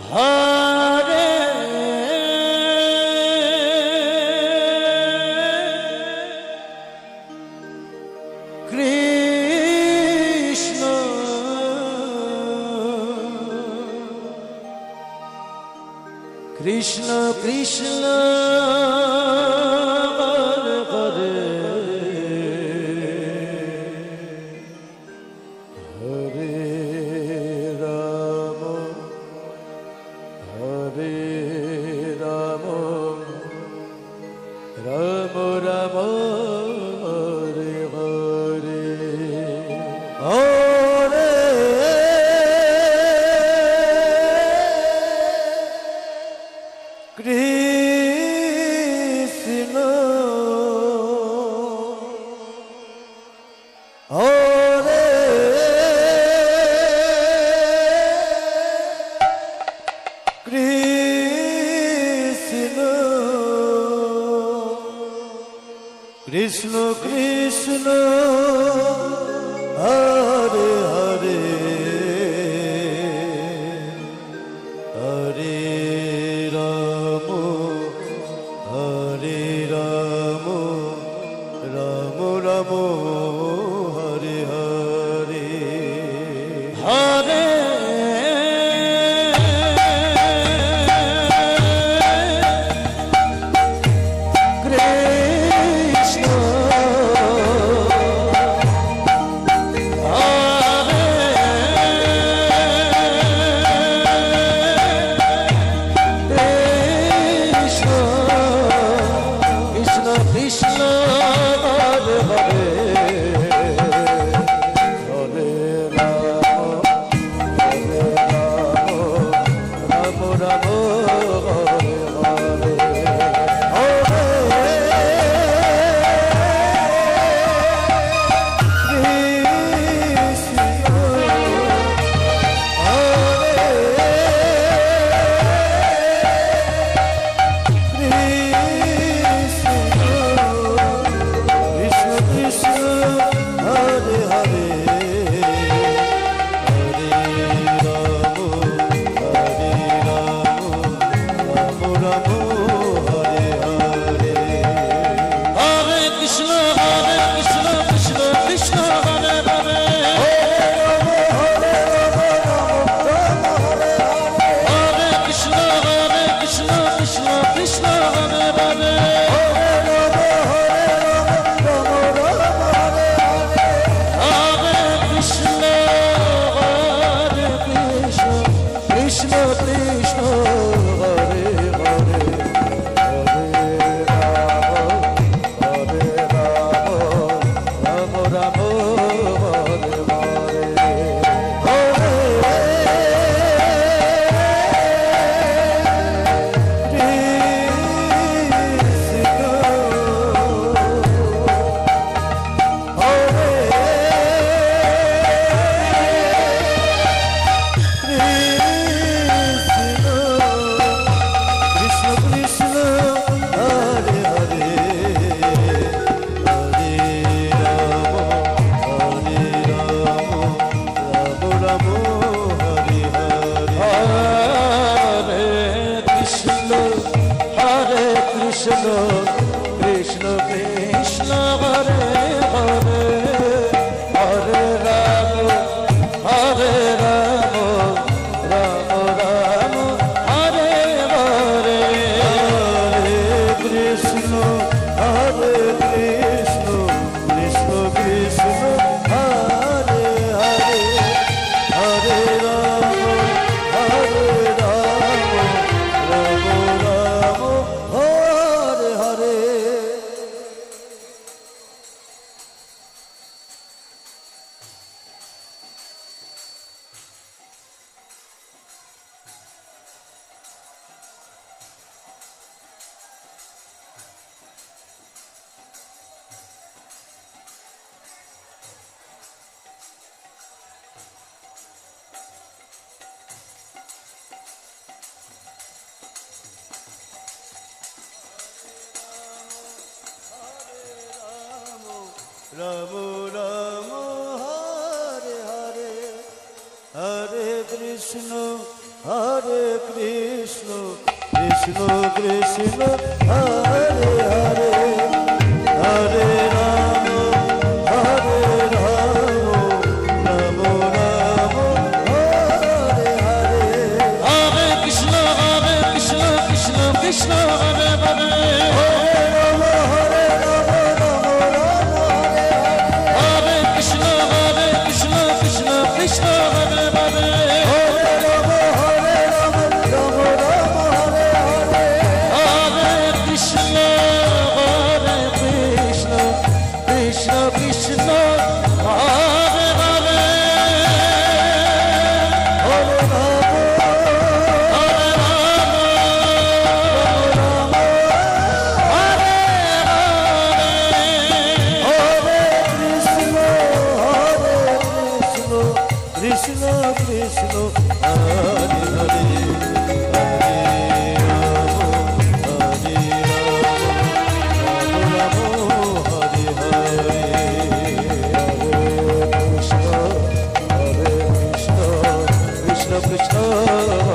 Hare Krishna Krishna Krishna Hare Hare Ram Hare Ram Ram Ram Hare Hare Hare Krishna Hare Krishna Krishna Krishna Hare Hare Hare Ram Hare Ram Ram Ram Hare Hare Hare Krishna Krishna Krishna Hare Hare Hare Ram Hare Ram Ram Ram Hare Hare Hare Krishna Hare Krishna Krishna Krishna Hare Hare Hare Ram Hare Ram Ram Ram Hare Hare. Ram Ram Hare Hare Hare Krishna Hare Krishna Krishna Krishna Hare Hare Hare Ram Hare Ram Ram Ram Hare Hare Hare Krishna Krishna Krishna Hare Hare Krishna Krishna Hare Hare Hare Rama Hare Rama Rama Hare Hare Hare Krishna Krishna Krishna Krishna